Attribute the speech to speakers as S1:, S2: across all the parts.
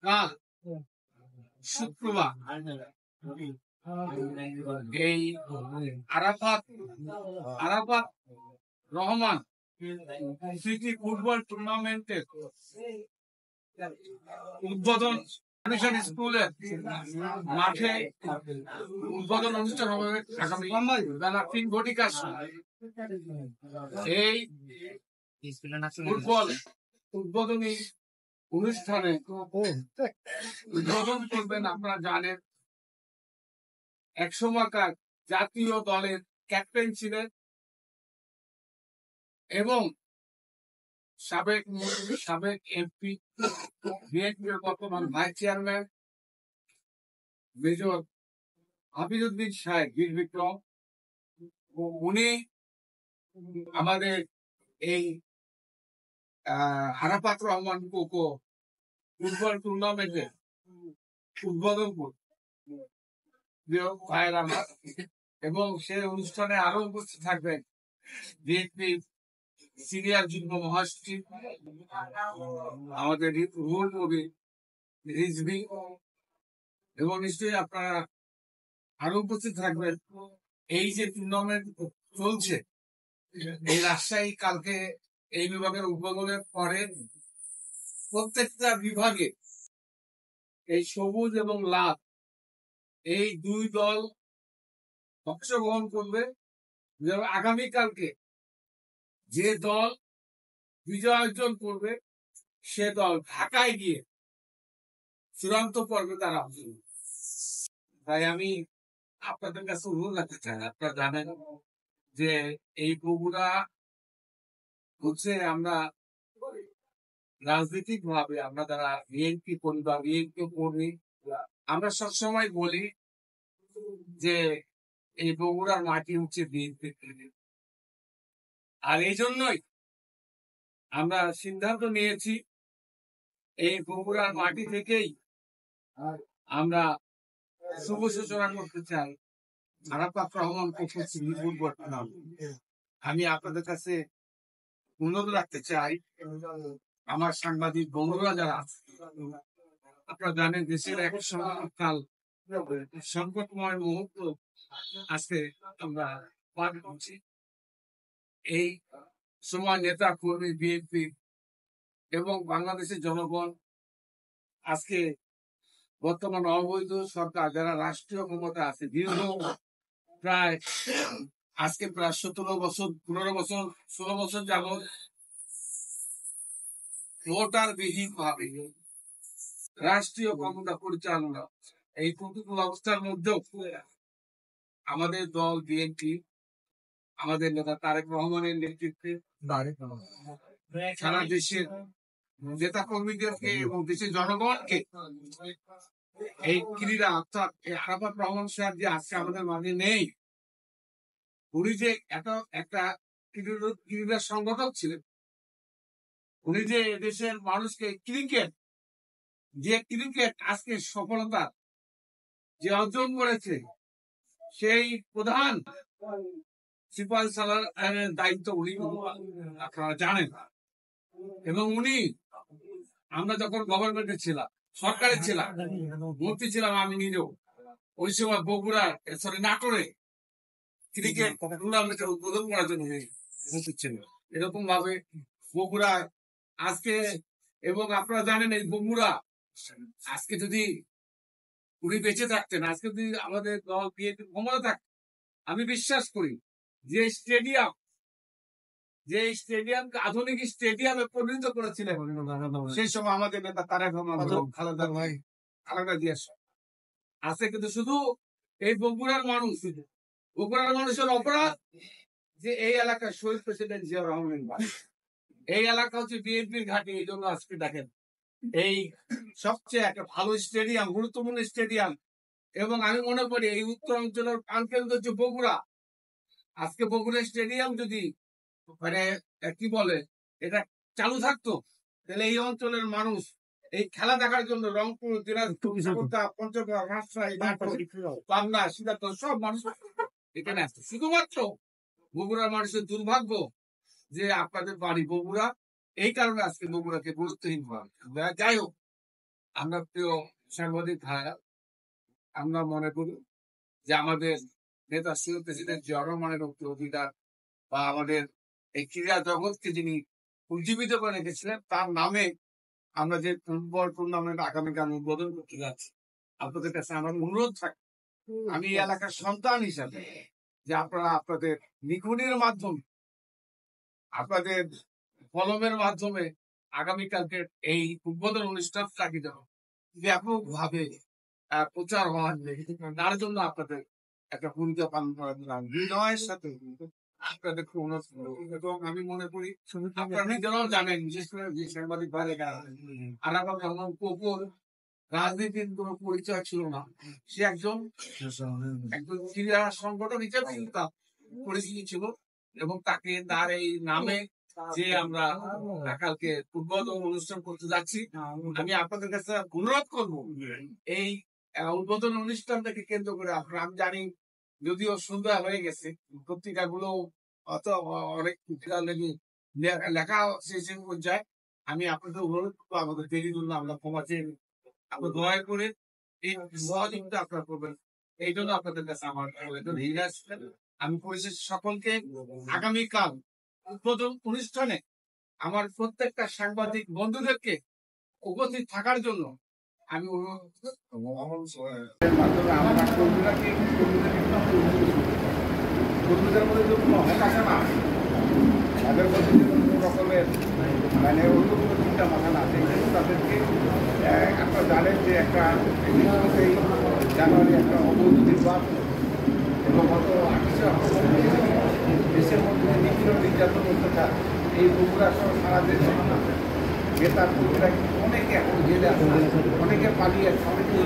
S1: কাল শুক্রবার এই আরাফাত আরাফাত রহমান স্মৃতি ফুটবল টুর্নামেন্টের উদ্বোধন স্কুলের মাঠে উদ্বোধন অনুষ্ঠান হবে আগামী বেলা 3:00 সময়। এই ফুটবল উদ্বোধনী অনুষ্ঠানে উদ্বোধন করবেন, আপনারা জানেন, একসময়কার জাতীয় দলের ক্যাপ্টেন ছিলেন এবং সাবেক মন্ত্রী, সাবেক এমপি, বিএনপির বর্তমান ভাইস চেয়ারম্যান মেজর হাফিজউদ্দিন সাহেব বীর বিক্রম। উনি আমাদের এই আরাফাত রহমান কোকো ফুটবল টুর্নামেন্টে উদ্বোধন এবং সেই অনুষ্ঠানে আরো উপস্থিত থাকবেন বিএনপি সিনিয়র যুগ্ম মহাসচিব আমাদের রুহুল কবি রিজভী, এবং নিশ্চয়ই আপনারা আরো উপস্থিত থাকবেন। এই যে টুর্নামেন্ট চলছে, এই রাজশাহী কালকে এই বিভাগের উদ্বোধনের পরে প্রত্যেকটা বিভাগে এই সবুজ এবং লাল এই দুই দল অংশগ্রহণ করবে। আগামীকালকে যে দল বিজয় অর্জন করবে সে দল ঢাকায় গিয়ে চূড়ান্ত পর্বে তারা তাই আমি আপনাদের কাছে অনুরোধ রাখতে চাই, আপনারা জানেন যে এই বগুড়া হচ্ছে আমরা রাজনৈতিক ভাবে আমরা যারা বিএনপি পরিবার বিএনপি কর্মী, আমরা সবসময় বলি যে এই বগুড়ার মাটি হচ্ছে বিএনপি, আর এই জন্যই আমরা সিদ্ধান্ত নিয়েছি এই বগুড়ার মাটি থেকেই আমরা শুভ সূচনা করতে চাই Arafat Rahman cocoa football tournament. আমি আপনাদের কাছে অনুরোধ রাখতে চাই, আমার সাংবাদিক বন্ধুরা যারা আছে, আপনারা জানেন দেশের এক সংকটকাল সংকটময় মুহূর্ত আজকে আমরা পার করছি। এই সময় নেতা কর্মী বিএনপি এবং বাংলাদেশের জনগণ আজকে বর্তমান অবৈধ সরকার যারা রাষ্ট্রীয় ক্ষমতা আছে দীর্ঘ প্রায় 16 বছর যাবৎ ভোটার বিহীন ভাবে রাষ্ট্রীয় ক্ষমতা পরিচালনা, এই প্রতিকূল অবস্থার মধ্যেও আমাদের দল বিএনপি আমাদের নেতা তারেক রহমানের নেতৃত্বে সারা দেশের নেতা কর্মীদেরকে এবং দেশের জনগণকে এই ক্রীড়া অর্থাৎ আরাফাত রহমান সাহেব যে আজকে আমাদের মাঝে নেই, উনি যে একটা ক্রীড়া সংগঠক ছিলেন, উনি যে দেশের মানুষকে ক্রিকেট আজকে সফলতা যে অর্জন করেছে, সেই প্রধান সিপাহি সালারের দায়িত্ব উনি, আপনারা জানেন। এবং উনি, আমরা যখন গভর্নমেন্টে ছিলাম, সরকারে ছিলাম, মন্ত্রী ছিলাম আমি নিজেও, ওই সময় বগুড়া নাটোরে ক্রিকেট টুর্নামেন্টের উদ্বোধন করার জন্য ছিল। এরকম ভাবে বগুড়া আজকে, এবং আপনারা জানেন এই বগুড়া আজকে যদি উনি বেঁচে থাকতেন, আজকে যদি আমাদের দল বিএনপি ক্ষমতা থাকতেন, আমি বিশ্বাস করি যে স্টেডিয়ামকে আধুনিক স্টেডিয়ামে পরিণত করেছিলেন সেই সময় আমাদের নেতা তারেক রহমান, খালেদা জিয়া আছে। কিন্তু শুধু এই বগুড়ার মানুষের অপরাধ যে এই এলাকার শহীদ প্রেসিডেন্ট জিয়াউর রহমান বাড়ি, এই এলাকা হচ্ছে বিএনপির ঘাঁটি। এই জন্য আজকে দেখেন এই সবচেয়ে একটা ভালো স্টেডিয়াম, গুরুত্বপূর্ণ স্টেডিয়াম, এবং আমি মনে করি এই উত্তর অঞ্চলের প্রাণকেন্দ্র হচ্ছে বগুড়া। আজকে বগুড়া স্টেডিয়াম যদি মানে কি বলে এটা চালু থাকতো, তাহলে এই অঞ্চলের মানুষ এই খেলা দেখার জন্য রংপুর, দিনাজপুর, পঞ্চগড়, রাজশাহী, পাবনা, সিরাজগঞ্জ সব মানুষ এখানে আসতো। শুধুমাত্র বগুড়ার মানুষের দুর্ভাগ্য যে আপনাদের বাড়ি বগুড়া, এই কারণে আজকে বগুড়াকে গুরুত্বহীন করা। যাই হোক, আমরা প্রিয় সাংবাদিক ভাইরা, আমরা মনে করি যে আমাদের নেতা শহীদ প্রেসিডেন্ট জিয়া রহমানের অধিকার বা আমাদের এই ক্রীড়া জগৎকে যিনি উজ্জীবিত করে রেখেছিলেন তার নামে আমরা যে ফুটবল টুর্নামেন্ট আগামীকাল উদ্বোধন করতে যাচ্ছি, আপনাদের কাছে আমার অনুরোধ থাকে আমি এই এলাকার সন্তান হিসাবে যে আপনারা আপনাদের লিখনের মাধ্যমে, আপনাদের কলমের মাধ্যমে আগামীকালকে এই উদ্বোধন অনুষ্ঠানটাকে ব্যাপকভাবে প্রচার হওয়ার তার জন্য আপনাদের একটা ভূমিকা পালন করার জন্য হৃদয়ের সাথে আপনাদের খুব অনুরোধ করব। এবং আমি মনে করি আপনারা নিজেরাও জানেন, বিশেষ করে যে সাংবাদিক ভাইরা আলাদা রহমান কপুর রাজনীতির কোন পরিচয় ছিল না, সে একজন ক্রীড়া সংগঠন হিসেবে তার পরিচিতি ছিল এবং তাকে তার এই নামে যে আমরা কালকে উদ্বোধন অনুষ্ঠান করতে যাচ্ছি, আমি আপনাদের কাছে অনুরোধ করবো এই উদ্বোধন অনুষ্ঠানটাকে কেন্দ্র করে আপনারা, আমি জানি যদিও সন্ধ্যা হয়ে গেছে, পত্রিকা গুলো অত অনেক পত্রিকা লেখা শেষ পর্যায়ে, আমি আপনাদের অনুরোধ করবো আমাদের দেরি জন্য আমরা ক্ষমা চেয়ে আপনার দয়া করে এই সহযোগিতা আপনারা করবেন, এই জন্য আপনাদের কাছে আমার আমি পরিশেষ সকলকে আগামীকাল উদ্বোধন অনুষ্ঠানে আমার প্রত্যেকটা সাংবাদিক বন্ধুদেরকে উপস্থিত থাকার জন্য আমি কর্মীদের মধ্যে যে কোনো হতাশা না, তাদের মধ্যে যে কোনো রকমের মানে অন্য কোনো চিন্তা মাথা না, সেই জন্য তাদেরকে আপনারা জানেন যে একটা জানুয়ারি একটা অবৈধ নির্বাচন এবং গত 28 অক্টোবর দেশের মধ্যে নিপীড়ন নির্যাতন অত্যাচার এই বগুড়া সহ সারা দেশে নেতার কর্মীরা অনেকে এখন জেলে আছে, অনেকে পালিয়ে আছে, অনেকে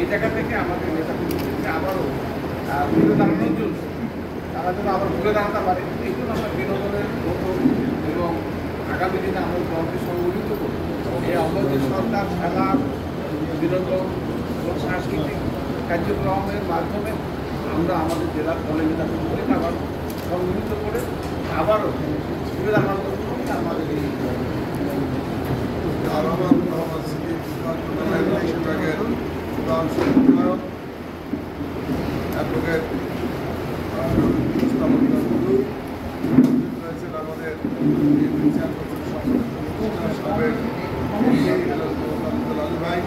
S1: এই জায়গা থেকে আমাদের নেতা কর্মীদেরকে আবারও ঘুরে দাঁড়ানোর জন্য, তারা যেন আবার ঘুরে দাঁড়াতে পারে, এই জন্য আমরা বিনোদনের মতো এবং আগামী দিনে আমরা দলকে সংগঠিত করি। এই আমাদের সরকার খেলা, বিনোদন এবং সাংস্কৃতিক কার্যক্রমের মাধ্যমে আমরা আমাদের জেলার দলের নেতা কর্মীদেরকে আবার সংগঠিত করে আবারও ঘুরে দাঁড়ানোর জন্য আমাদের এই
S2: অ্যাডভোকেট রয়েছেন আমাদের সাবেক আলী ভাই,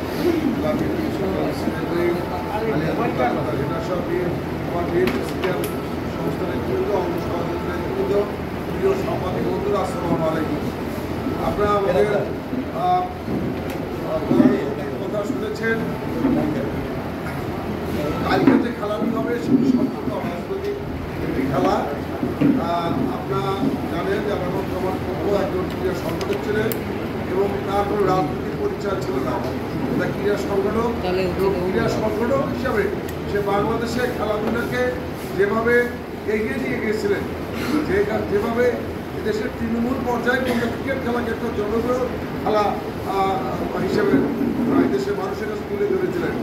S2: আমার সমস্ত নেতৃবৃন্দ, অঙ্গ সভাপতি নেতৃবৃন্দ, প্রিয় সাংবাদিক বন্ধুরা, আসসালামু আলাইকুম। আপনারা আমাদের কথা শুনেছেন। কালকে যে খেলাটি হবে সেটি সম্পূর্ণ রাজনৈতিক একটি খেলা। আপনারা জানেন যে আমার একজন ক্রীড়া সংগঠক ছিলেন এবং তার কোনো রাজনৈতিক পরিচয় ছিল না। তা ক্রীড়া সংগঠক এবং ক্রীড়া সংগঠক হিসাবে সে বাংলাদেশে খেলাধুলাকে যেভাবে এগিয়ে নিয়ে গিয়েছিলেন, যেভাবে দেশের তৃণমূল পর্যায়ে কিন্তু ক্রিকেট খেলাকে একটা জনপ্রিয় খেলা হিসেবে দেশের মানুষের কাছে তুলে ধরেছিলেন।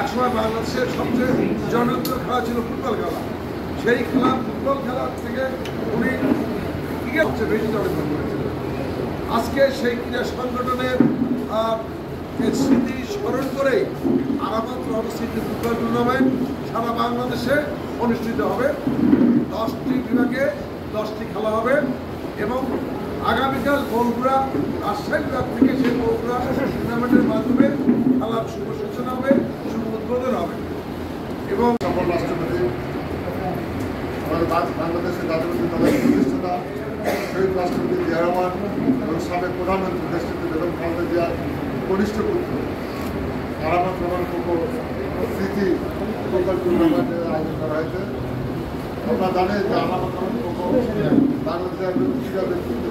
S2: একসময় বাংলাদেশের সবচেয়ে জনপ্রিয় খেলা ছিল ফুটবল খেলা। সেই খেলা, ফুটবল খেলার থেকে উনি ক্রিকেট সবচেয়ে বেশি জনপ্রিয় করেছিলেন। আজকে সেই ক্রীড়া সংগঠনের স্মৃতি স্মরণ করেই আরামত অবস্থিত ফুটবল টুর্নামেন্ট সারা বাংলাদেশে অনুষ্ঠিত হবে। 10টি বিভাগে 10টি খেলা হবে এবং আগামীকাল বগুড়া, রাজশাহী বিভাগ থেকে সেই বগুড়া টুর্নামেন্টের মাধ্যমে খেলার শুভ সূচনা হবে, শুভ উদ্বোধন হবে। এবং
S3: সকল রাষ্ট্রপতি, আমাদের বাংলাদেশের জাতীয় দলের প্রতিষ্ঠাতা শহীদ রাষ্ট্রপতি জিয়া রহমান এবং সাবেক প্রধানমন্ত্রী দেশটিতে বেগম খালেদা জিয়ার কনিষ্ঠ পুত্র আরামত রহমান কোকো স্মৃতি ফুটবল টুর্নামেন্টের আয়োজন করা হয়েছে। আপনারা জানেন যে আরামত রহমান কোকো বাংলাদেশের একজন ক্রীড়া ব্যক্তিত্ব